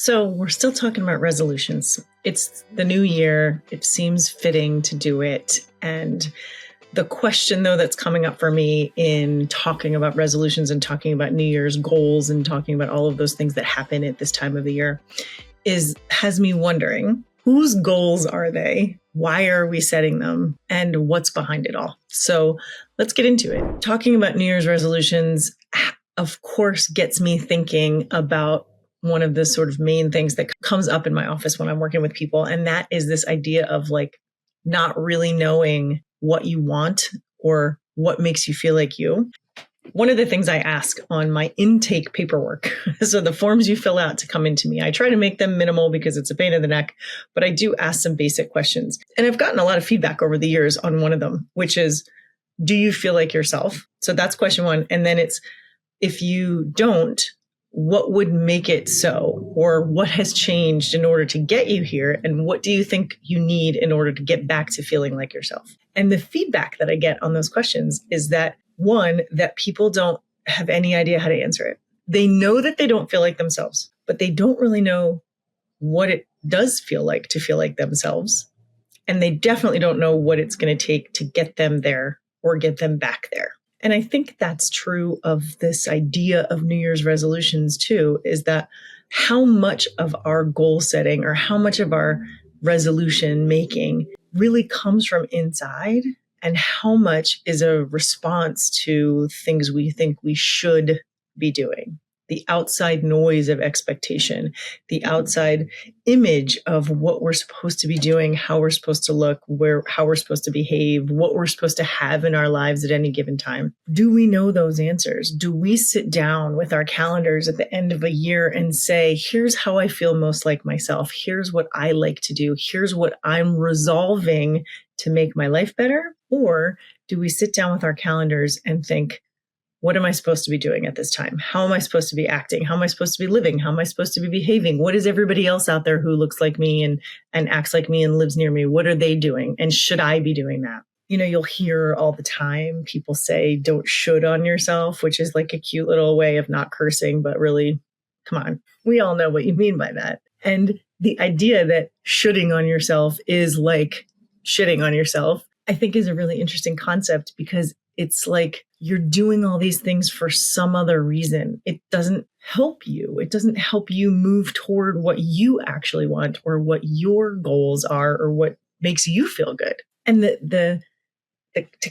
So we're still talking about resolutions. It's the new year. It seems fitting to do it. And the question, though, that's coming up for me in talking about resolutions and talking about New Year's goals and talking about all of those things that happen at this time of the year has me wondering, whose goals are they? Why are we setting them? And what's behind it all? So let's get into it. Talking about New Year's resolutions, of course, gets me thinking about one of the sort of main things that comes up in my office when I'm working with people. And that is this idea of not really knowing what you want or what makes you feel like you. One of the things I ask on my intake paperwork, so the forms you fill out to come into me, I try to make them minimal because it's a pain in the neck, but I do ask some basic questions. And I've gotten a lot of feedback over the years on one of them, which is, do you feel like yourself? So that's question one. And then it's, if you don't, what would make it so? Or what has changed in order to get you here? And what do you think you need in order to get back to feeling like yourself? And the feedback that I get on those questions is that, one, that people don't have any idea how to answer it. They know that they don't feel like themselves, but they don't really know what it does feel like to feel like themselves. And they definitely don't know what it's going to take to get them there or get them back there. And I think that's true of this idea of New Year's resolutions too, is that how much of our goal setting or how much of our resolution making really comes from inside and how much is a response to things we think we should be doing. The outside noise of expectation, the outside image of what we're supposed to be doing, how we're supposed to look, how we're supposed to behave, what we're supposed to have in our lives at any given time. Do we know those answers? Do we sit down with our calendars at the end of a year and say, here's how I feel most like myself. Here's what I like to do. Here's what I'm resolving to make my life better? Or do we sit down with our calendars and think, what am I supposed to be doing at this time? How am I supposed to be acting? How am I supposed to be living? How am I supposed to be behaving? What is everybody else out there who looks like me and acts like me and lives near me? What are they doing? And should I be doing that? You know, you'll hear all the time people say, don't should on yourself, which is like a cute little way of not cursing, but really, come on, we all know what you mean by that. And the idea that shoulding on yourself is like shitting on yourself, I think is a really interesting concept because it's like you're doing all these things for some other reason. It doesn't help you. It doesn't help you move toward what you actually want or what your goals are or what makes you feel good. And to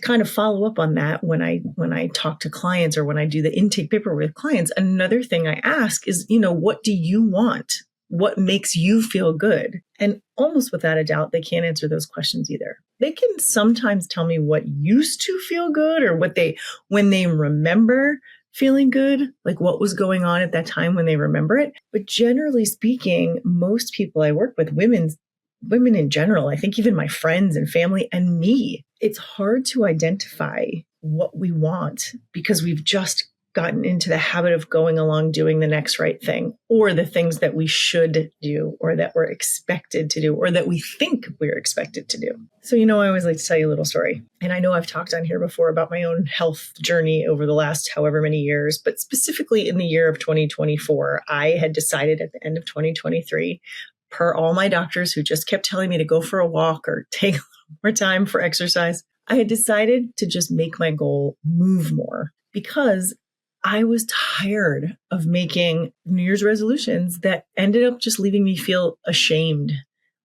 kind of follow up on that, when I talk to clients or when I do the intake paper with clients, another thing I ask is, what do you want? What makes you feel good? And almost without a doubt, they can't answer those questions either. They can sometimes tell me what used to feel good or when they remember feeling good, like what was going on at that time when they remember it. But generally speaking, most people I work with, women in general, I think even my friends and family and me, it's hard to identify what we want because we've just gotten into the habit of going along doing the next right thing or the things that we should do or that we're expected to do or that we think we're expected to do. So, I always like to tell you a little story. And I know I've talked on here before about my own health journey over the last however many years, but specifically in the year of 2024, I had decided at the end of 2023, per all my doctors who just kept telling me to go for a walk or take a little more time for exercise, I had decided to just make my goal move more because I was tired of making New Year's resolutions that ended up just leaving me feel ashamed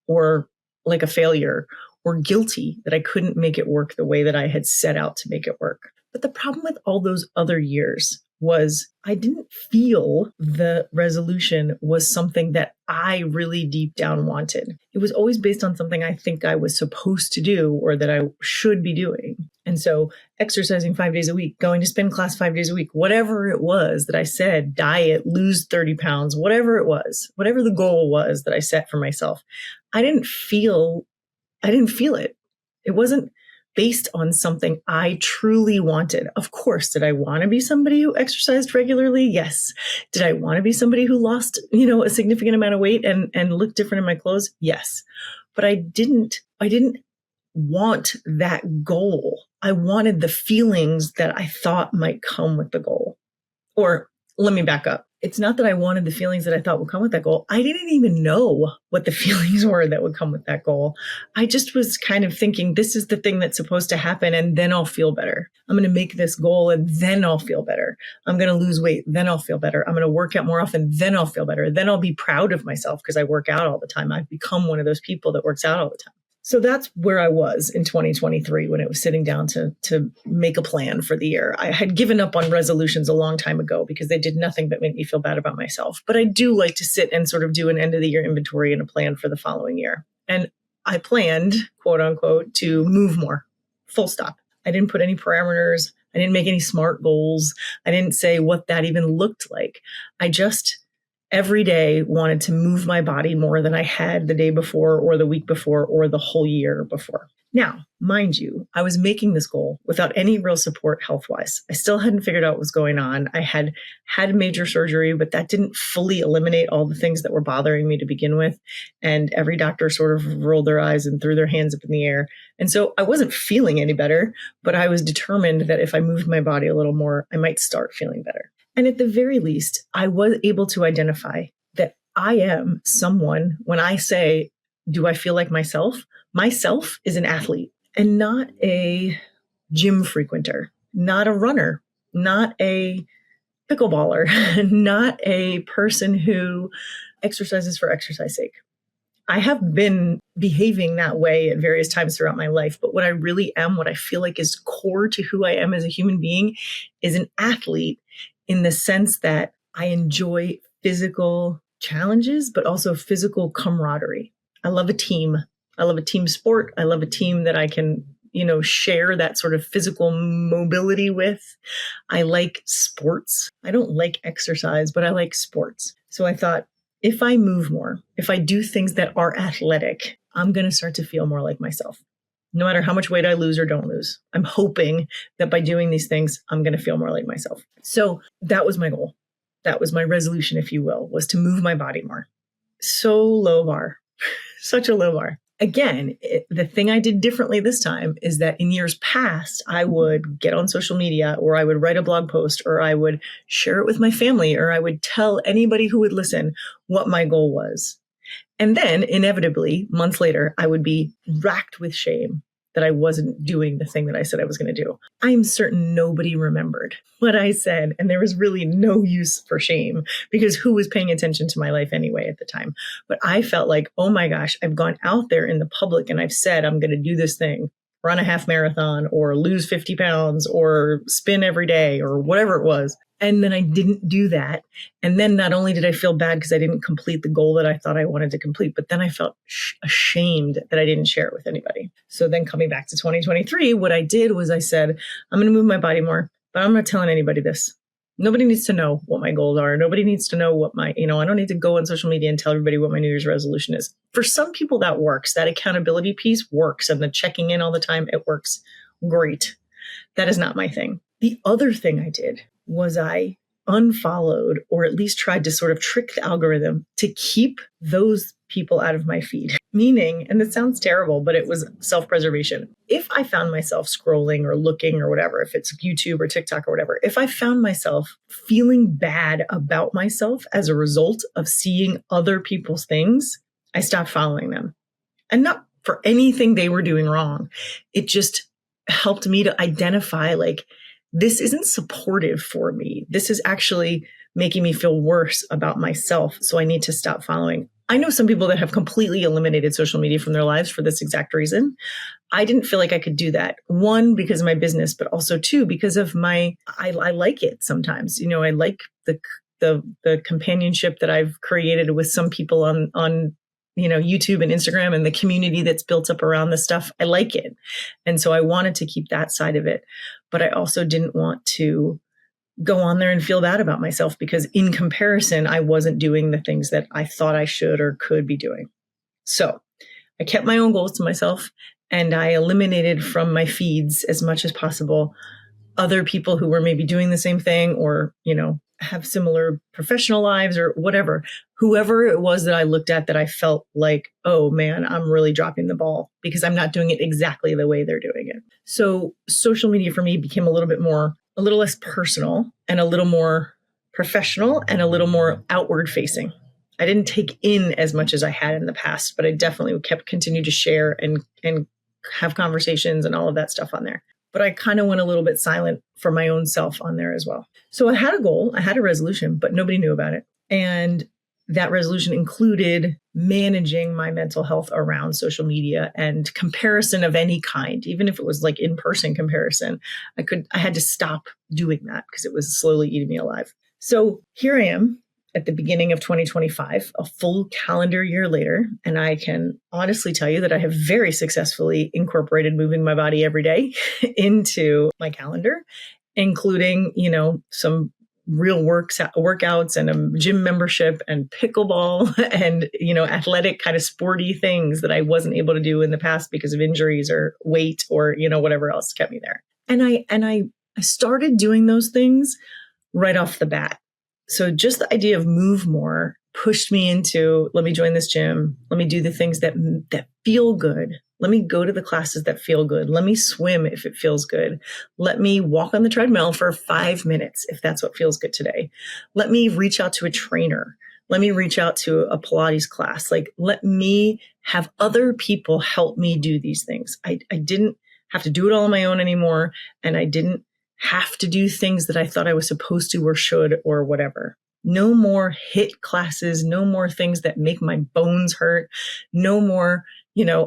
or like a failure or guilty that I couldn't make it work the way that I had set out to make it work. But the problem with all those other years was I didn't feel the resolution was something that I really deep down wanted. It was always based on something I think I was supposed to do or that I should be doing. And so exercising 5 days a week, going to spin class 5 days a week, whatever it was that I said, diet, lose 30 pounds, whatever it was, whatever the goal was that I set for myself, I didn't feel it. It wasn't based on something I truly wanted. Of course, did I want to be somebody who exercised regularly? Yes. Did I want to be somebody who lost, a significant amount of weight and looked different in my clothes? Yes. But I didn't want that goal. I wanted the feelings that I thought might come with the goal. Or let me back up. it's not that I wanted the feelings that I thought would come with that goal. I didn't even know what the feelings were that would come with that goal. I just was kind of thinking, this is the thing that's supposed to happen, and then I'll feel better. I'm going to make this goal, and then I'll feel better. I'm going to lose weight, then I'll feel better. I'm going to work out more often, then I'll feel better. Then I'll be proud of myself because I work out all the time. I've become one of those people that works out all the time. So that's where I was in 2023 when it was sitting down to make a plan for the year. I had given up on resolutions a long time ago because they did nothing but make me feel bad about myself. But I do like to sit and sort of do an end of the year inventory and a plan for the following year. And I planned, quote unquote, to move more, full stop. I didn't put any parameters. I didn't make any SMART goals. I didn't say what that even looked like. I just every day wanted to move my body more than I had the day before or the week before or the whole year before. Now, mind you, I was making this goal without any real support health-wise. I still hadn't figured out what was going on. I had major surgery, but that didn't fully eliminate all the things that were bothering me to begin with. And every doctor sort of rolled their eyes and threw their hands up in the air. And so I wasn't feeling any better, but I was determined that if I moved my body a little more, I might start feeling better. And at the very least, I was able to identify that I am someone, when I say, do I feel like myself? Myself is an athlete and not a gym frequenter, not a runner, not a pickleballer, not a person who exercises for exercise sake. I have been behaving that way at various times throughout my life, but what I really am, what I feel like is core to who I am as a human being, is an athlete in the sense that I enjoy physical challenges, but also physical camaraderie. I love a team. I love a team sport. I love a team that I can, share that sort of physical mobility with. I like sports. I don't like exercise, but I like sports. So I thought, if I move more, if I do things that are athletic, I'm going to start to feel more like myself. No matter how much weight I lose or don't lose, I'm hoping that by doing these things, I'm going to feel more like myself. So that was my goal. That was my resolution, if you will, was to move my body more. So low bar, such a low bar. Again, the thing I did differently this time is that in years past, I would get on social media or I would write a blog post or I would share it with my family or I would tell anybody who would listen what my goal was. And then inevitably, months later, I would be racked with shame that I wasn't doing the thing that I said I was going to do. I'm certain nobody remembered what I said, and there was really no use for shame because who was paying attention to my life anyway at the time? But I felt like, oh my gosh, I've gone out there in the public and I've said I'm going to do this thing, run a half marathon or lose 50 pounds or spin every day or whatever it was. And then I didn't do that. And then not only did I feel bad because I didn't complete the goal that I thought I wanted to complete, but then I felt ashamed that I didn't share it with anybody. So then coming back to 2023, what I did was I said, I'm going to move my body more, but I'm not telling anybody this. Nobody needs to know what my goals are. Nobody needs to know what I don't need to go on social media and tell everybody what my New Year's resolution is. For some people that works. That accountability piece works. And the checking in all the time, it works great. That is not my thing. The other thing I did was I unfollowed or at least tried to sort of trick the algorithm to keep those people out of my feed. Meaning, and it sounds terrible, but it was self-preservation. If I found myself scrolling or looking or whatever, if it's YouTube or TikTok or whatever, if I found myself feeling bad about myself as a result of seeing other people's things, I stopped following them. And not for anything they were doing wrong. It just helped me to identify this isn't supportive for me. This is actually making me feel worse about myself. So I need to stop following. I know some people that have completely eliminated social media from their lives for this exact reason. I didn't feel like I could do that. One, because of my business, but also two, because of I like it sometimes. I like the companionship that I've created with some people on YouTube and Instagram and the community that's built up around this stuff. I like it. And so I wanted to keep that side of it. But I also didn't want to go on there and feel bad about myself because in comparison, I wasn't doing the things that I thought I should or could be doing. So I kept my own goals to myself and I eliminated from my feeds as much as possible other people who were maybe doing the same thing or, have similar professional lives or whatever, whoever it was that I looked at that I felt like, oh man, I'm really dropping the ball because I'm not doing it exactly the way they're doing it. So social media for me became a little less personal and a little more professional and a little more outward facing. I didn't take in as much as I had in the past, but I definitely continued to share and have conversations and all of that stuff on there. But I kind of went a little bit silent for my own self on there as well. So I had a goal, I had a resolution, but nobody knew about it. And that resolution included managing my mental health around social media and comparison of any kind. Even if it was like in-person comparison, I had to stop doing that because it was slowly eating me alive. So here I am at the beginning of 2025, a full calendar year later. And I can honestly tell you that I have very successfully incorporated moving my body every day into my calendar, including, some real workouts and a gym membership and pickleball and, athletic kind of sporty things that I wasn't able to do in the past because of injuries or weight or, whatever else kept me there. And I started doing those things right off the bat. So just the idea of move more pushed me into, let me join this gym. Let me do the things that feel good. Let me go to the classes that feel good. Let me swim if it feels good. Let me walk on the treadmill for 5 minutes if that's what feels good today. Let me reach out to a trainer. Let me reach out to a Pilates class. Let me have other people help me do these things. I didn't have to do it all on my own anymore. And I didn't have to do things that I thought I was supposed to or should or whatever. No more HIIT classes, no more things that make my bones hurt, no more,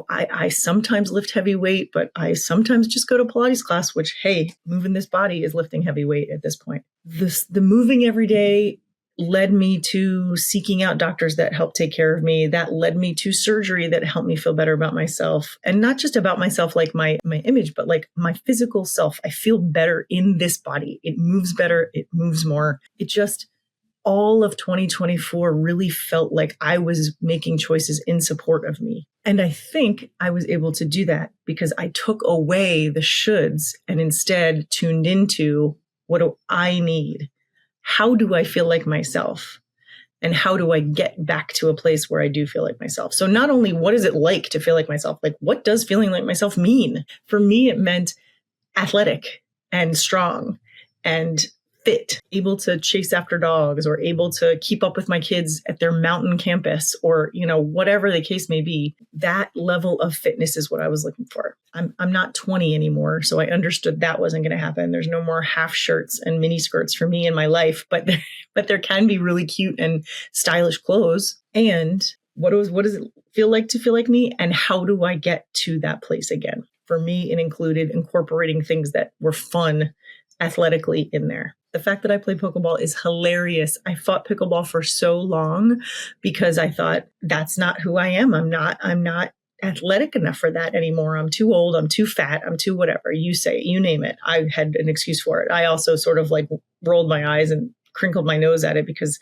I sometimes lift heavy weight, but I sometimes just go to Pilates class, which, hey, moving this body is lifting heavy weight at this point. The moving every day led me to seeking out doctors that help take care of me. That led me to surgery that helped me feel better about myself. And not just about myself, like my image, but like my physical self. I feel better in this body. It moves better. It moves more. All of 2024 really felt like I was making choices in support of me. And I think I was able to do that because I took away the shoulds and instead tuned into, what do I need? How do I feel like myself? And how do I get back to a place where I do feel like myself? So not only what is it like to feel like myself, like what does feeling like myself mean? For me, it meant athletic and strong and fit, able to chase after dogs or able to keep up with my kids at their mountain campus or, whatever the case may be. That level of fitness is what I was looking for. I'm not 20 anymore, so I understood that wasn't going to happen. There's no more half shirts and mini skirts for me in my life, but there can be really cute and stylish clothes. And what does it feel like to feel like me? And how do I get to that place again? For me, it included incorporating things that were fun athletically in there. The fact that I play pickleball is hilarious. I fought pickleball for so long because I thought that's not who I am. I'm not athletic enough for that anymore. I'm too old. I'm too fat. I'm too whatever. You say it, you name it. I had an excuse for it. I also sort of like rolled my eyes and crinkled my nose at it because,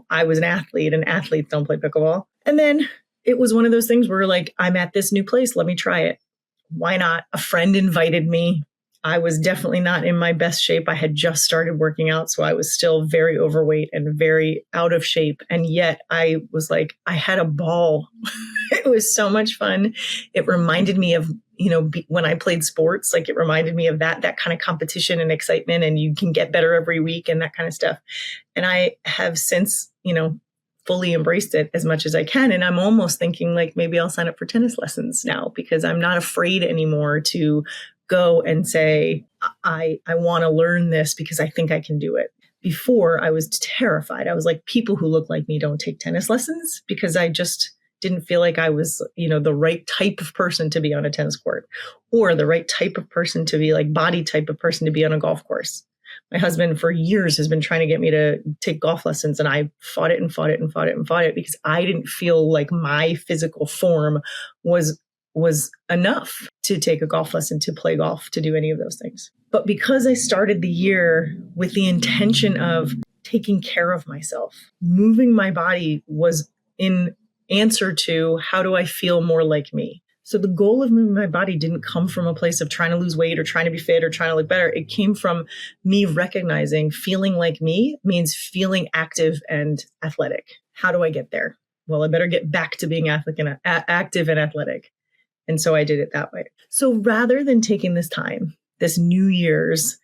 I was an athlete and athletes don't play pickleball. And then it was one of those things where like, I'm at this new place. Let me try it. Why not? A friend invited me. I was definitely not in my best shape. I had just started working out, so I was still very overweight and very out of shape. And yet I was like, I had a ball. It was so much fun. It reminded me of, when I played sports, like it reminded me of that kind of competition and excitement, and you can get better every week and that kind of stuff. And I have since, fully embraced it as much as I can. And I'm almost thinking like maybe I'll sign up for tennis lessons now because I'm not afraid anymore to go and say, I want to learn this because I think I can do it. Before I was terrified. I was like, people who look like me don't take tennis lessons because I just didn't feel like I was, the right type of person to be on a tennis court or the right type of person to be like body type of person to be on a golf course. My husband for years has been trying to get me to take golf lessons and I fought it because I didn't feel like my physical form was enough to take a golf lesson, to play golf, to do any of those things. But because I started the year with the intention of taking care of myself, moving my body was in answer to how do I feel more like me? So the goal of moving my body didn't come from a place of trying to lose weight or trying to be fit or trying to look better. It came from me recognizing feeling like me means feeling active and athletic. How do I get there? Well, I better get back to being active and athletic. And so I did it that way. So rather than taking this time, this New Year's,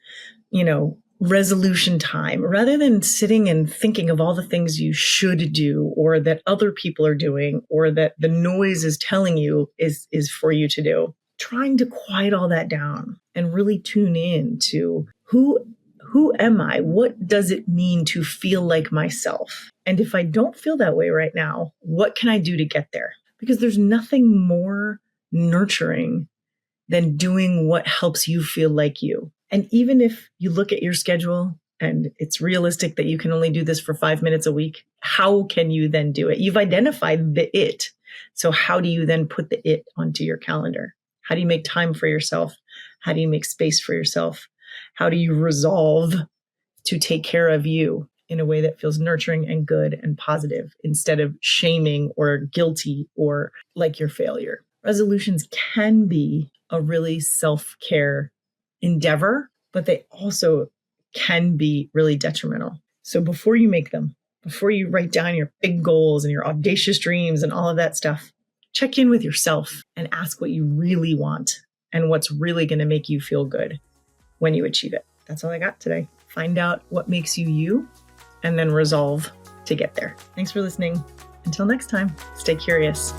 resolution time, rather than sitting and thinking of all the things you should do or that other people are doing or that the noise is telling you is for you to do. Trying to quiet all that down and really tune in to who am I? What does it mean to feel like myself? And if I don't feel that way right now, what can I do to get there? Because there's nothing more nurturing than doing what helps you feel like you. And even if you look at your schedule and it's realistic that you can only do this for 5 minutes a week, how can you then do it? You've identified the it. So how do you then put the it onto your calendar? How do you make time for yourself? How do you make space for yourself? How do you resolve to take care of you in a way that feels nurturing and good and positive instead of shaming or guilty or like your failure? Resolutions can be a really self-care endeavor, but they also can be really detrimental. So before you make them, before you write down your big goals and your audacious dreams and all of that stuff, check in with yourself and ask what you really want and what's really going to make you feel good when you achieve it. That's all I got today. Find out what makes you you and then resolve to get there. Thanks for listening. Until next time, stay curious.